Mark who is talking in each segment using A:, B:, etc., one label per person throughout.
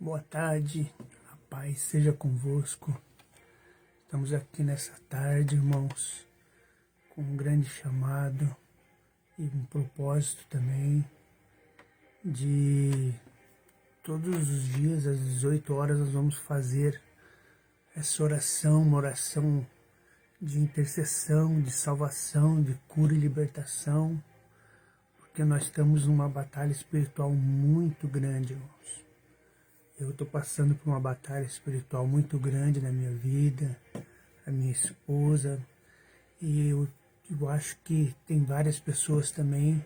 A: Boa tarde, a paz seja convosco. Estamos aqui nessa tarde, irmãos, com um grande chamado e um propósito também de todos os dias, às 18 horas, nós vamos fazer essa oração, uma oração de intercessão, de salvação, de cura e libertação, porque nós estamos numa batalha espiritual muito grande, irmãos. Eu estou passando por uma batalha espiritual muito grande na minha vida, a minha esposa, e eu acho que tem várias pessoas também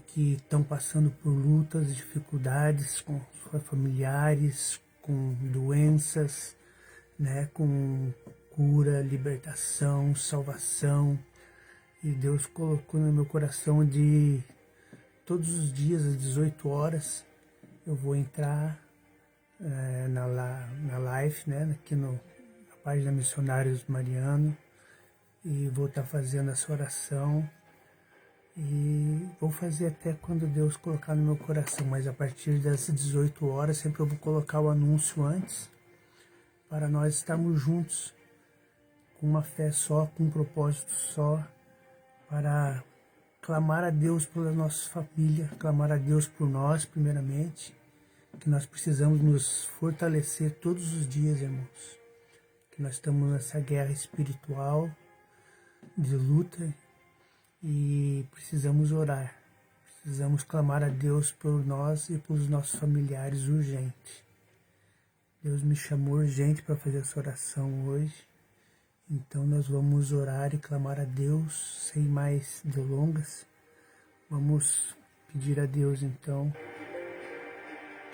A: que estão passando por lutas, dificuldades com seus familiares, com doenças, né, com cura, libertação, salvação. E Deus colocou no meu coração de todos os dias às 18 horas eu vou entrar na live, né, aqui na página Missionários Mariano, e vou estar fazendo essa oração e vou fazer até quando Deus colocar no meu coração, mas a partir das 18 horas sempre eu vou colocar o anúncio antes, para nós estarmos juntos com uma fé só, com um propósito só, para clamar a Deus pela nossa família, clamar a Deus por nós primeiramente, que nós precisamos nos fortalecer todos os dias, irmãos, que nós estamos nessa guerra espiritual de luta e precisamos orar, precisamos clamar a Deus por nós e pelos nossos familiares urgente. Deus me chamou urgente para fazer essa oração hoje, então nós vamos orar e clamar a Deus sem mais delongas. Vamos pedir a Deus então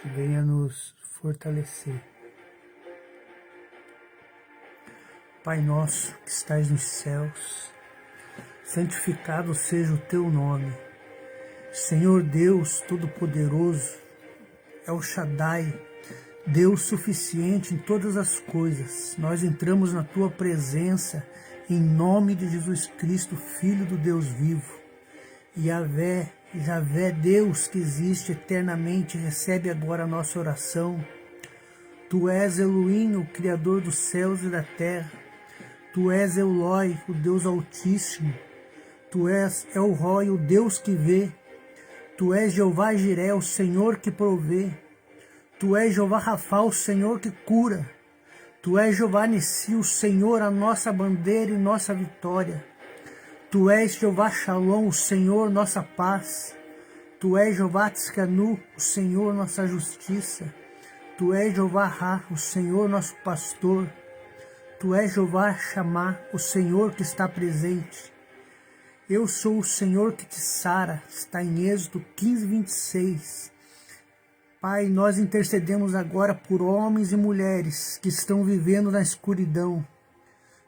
A: que venha nos fortalecer. Pai nosso que estais nos céus, santificado seja o teu nome. Senhor Deus Todo-Poderoso, El Shaddai, Deus suficiente em todas as coisas, nós entramos na tua presença em nome de Jesus Cristo, Filho do Deus vivo. Yahvé, Deus que existe eternamente, recebe agora a nossa oração. Tu és Elohim, o Criador dos céus e da terra. Tu és Eloi, o Deus Altíssimo. Tu és El Roi, o Deus que vê. Tu és Jeová Jiré, o Senhor que provê. Tu és Jeová Rafá, o Senhor que cura. Tu és Jeová Nissi, o Senhor, a nossa bandeira e nossa vitória. Tu és Jeová Shalom, o Senhor, nossa paz. Tu és Jeová Tzkanu, o Senhor, nossa justiça. Tu és Jeová Ra, o Senhor, nosso pastor. Tu és Jeová Shammah, o Senhor que está presente. Eu sou o Senhor que te sara, está em Êxodo 15, 26. Pai, nós intercedemos agora por homens e mulheres que estão vivendo na escuridão.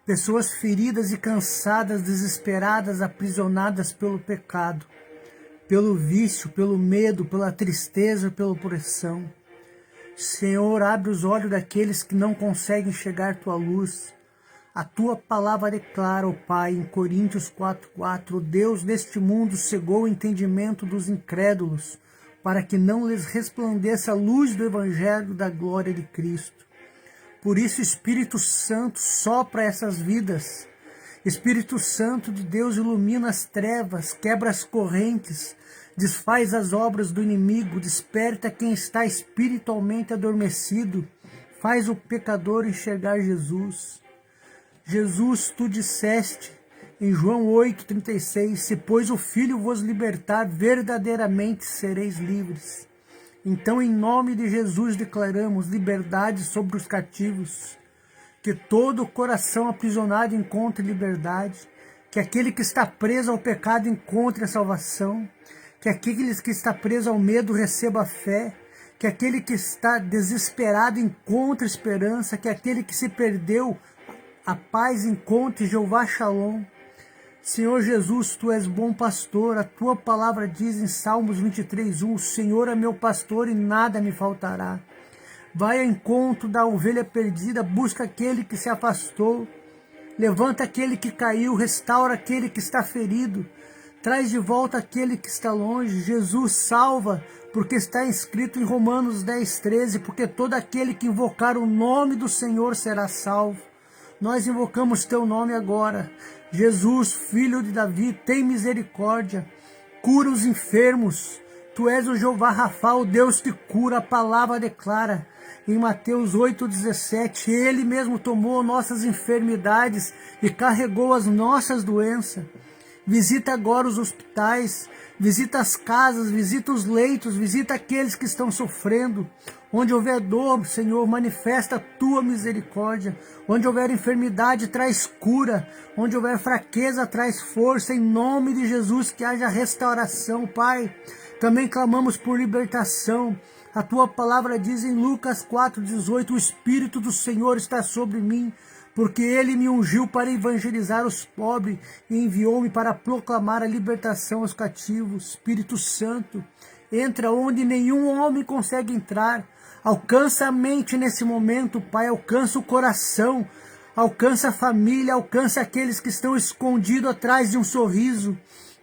A: Pessoas feridas e cansadas, desesperadas, aprisionadas pelo pecado, pelo vício, pelo medo, pela tristeza, pela opressão. Senhor, abre os olhos daqueles que não conseguem enxergar tua luz. A tua palavra declara, ó Pai, em Coríntios 4:4, o Deus deste mundo cegou o entendimento dos incrédulos, para que não lhes resplandeça a luz do Evangelho da glória de Cristo. Por isso, Espírito Santo sopra essas vidas. Espírito Santo de Deus ilumina as trevas, quebra as correntes, desfaz as obras do inimigo, desperta quem está espiritualmente adormecido, faz o pecador enxergar Jesus. Jesus, tu disseste em João 8,36, se pois o Filho vos libertar, verdadeiramente sereis livres. Então, em nome de Jesus, declaramos liberdade sobre os cativos, que todo o coração aprisionado encontre liberdade, que aquele que está preso ao pecado encontre a salvação, que aquele que está preso ao medo receba a fé, que aquele que está desesperado encontre esperança, que aquele que se perdeu a paz encontre Jeová Shalom. Senhor Jesus, tu és bom pastor, a tua palavra diz em Salmos 23:1, o Senhor é meu pastor e nada me faltará. Vai ao encontro da ovelha perdida, busca aquele que se afastou, levanta aquele que caiu, restaura aquele que está ferido, Traz de volta aquele que está longe. Jesus, salva, porque está escrito em Romanos 10:13, porque todo aquele que invocar o nome do Senhor será salvo. Nós invocamos teu nome agora. Jesus, filho de Davi, tem misericórdia. Cura os enfermos. Tu és o Jeová Rafa, o Deus que cura. A palavra declara em Mateus 8:17, ele mesmo tomou nossas enfermidades e carregou as nossas doenças. Visita agora os hospitais, visita as casas, visita os leitos, visita aqueles que estão sofrendo. Onde houver dor, Senhor, manifesta a tua misericórdia. Onde houver enfermidade, traz cura. Onde houver fraqueza, traz força. Em nome de Jesus, que haja restauração, Pai. Também clamamos por libertação. A tua palavra diz em Lucas 4:18, o Espírito do Senhor está sobre mim, porque ele me ungiu para evangelizar os pobres e enviou-me para proclamar a libertação aos cativos. Espírito Santo, entra onde nenhum homem consegue entrar. Alcança a mente nesse momento, Pai, alcança o coração, alcança a família, alcança aqueles que estão escondidos atrás de um sorriso.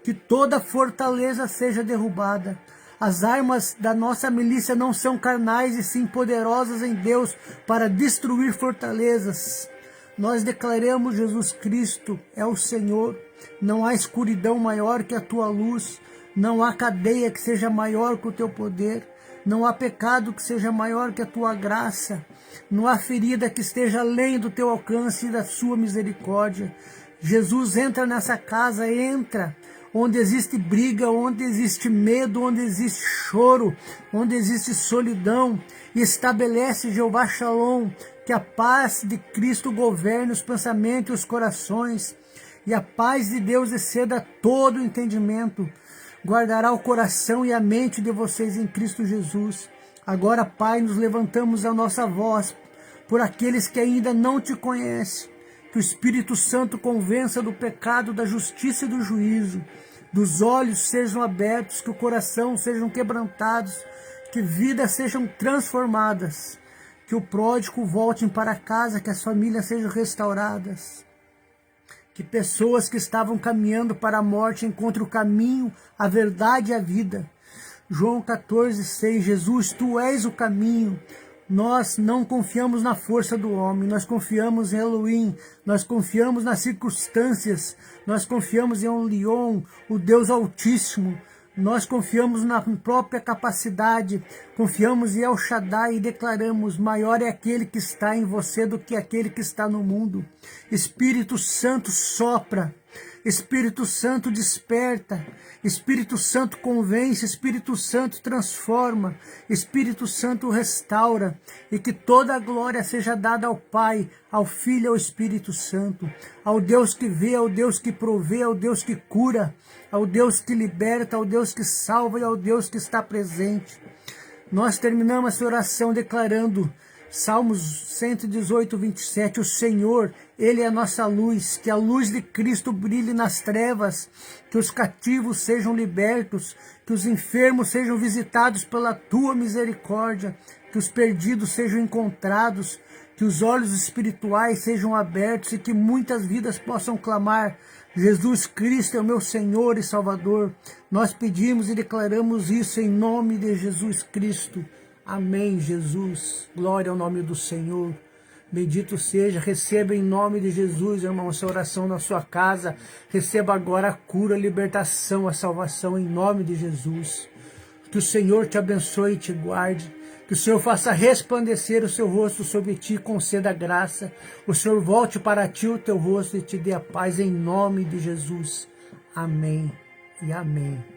A: Que toda fortaleza seja derrubada. As armas da nossa milícia não são carnais e sim poderosas em Deus para destruir fortalezas. Nós declaramos Jesus Cristo é o Senhor. Não há escuridão maior que a tua luz. Não há cadeia que seja maior que o teu poder. Não há pecado que seja maior que a tua graça. Não há ferida que esteja além do teu alcance e da sua misericórdia. Jesus, entra nessa casa, entra. Onde existe briga, onde existe medo, onde existe choro, onde existe solidão, e estabelece, Jeová Shalom, que a paz de Cristo governe os pensamentos e os corações, e a paz de Deus exceda todo o entendimento, guardará o coração e a mente de vocês em Cristo Jesus. Agora, Pai, nos levantamos a nossa voz por aqueles que ainda não te conhecem. Que o Espírito Santo convença do pecado, da justiça e do juízo. Dos olhos sejam abertos, que o coração sejam quebrantados, que vidas sejam transformadas. Que o pródigo volte para casa, que as famílias sejam restauradas. Que pessoas que estavam caminhando para a morte encontrem o caminho, a verdade e a vida. João 14:6, Jesus, tu és o caminho. Nós não confiamos na força do homem, nós confiamos em Elohim, nós confiamos nas circunstâncias, nós confiamos em Elion, o Deus Altíssimo, nós confiamos na própria capacidade, confiamos em El Shaddai e declaramos, maior é aquele que está em você do que aquele que está no mundo. Espírito Santo sopra, Espírito Santo desperta, Espírito Santo convence, Espírito Santo transforma, Espírito Santo restaura, e que toda a glória seja dada ao Pai, ao Filho e ao Espírito Santo, ao Deus que vê, ao Deus que provê, ao Deus que cura, ao Deus que liberta, ao Deus que salva e ao Deus que está presente. Nós terminamos essa oração declarando Salmos 118:27, o Senhor, Ele é a nossa luz, que a luz de Cristo brilhe nas trevas, que os cativos sejam libertos, que os enfermos sejam visitados pela Tua misericórdia, que os perdidos sejam encontrados, que os olhos espirituais sejam abertos e que muitas vidas possam clamar, Jesus Cristo é o meu Senhor e Salvador. Nós pedimos e declaramos isso em nome de Jesus Cristo. Amém, Jesus. Glória ao nome do Senhor. Bendito seja. Receba em nome de Jesus, irmão, essa oração na sua casa. Receba agora a cura, a libertação, a salvação em nome de Jesus. Que o Senhor te abençoe e te guarde. Que o Senhor faça resplandecer o seu rosto sobre ti e conceda graça. O Senhor volte para ti o teu rosto e te dê a paz em nome de Jesus. Amém e amém.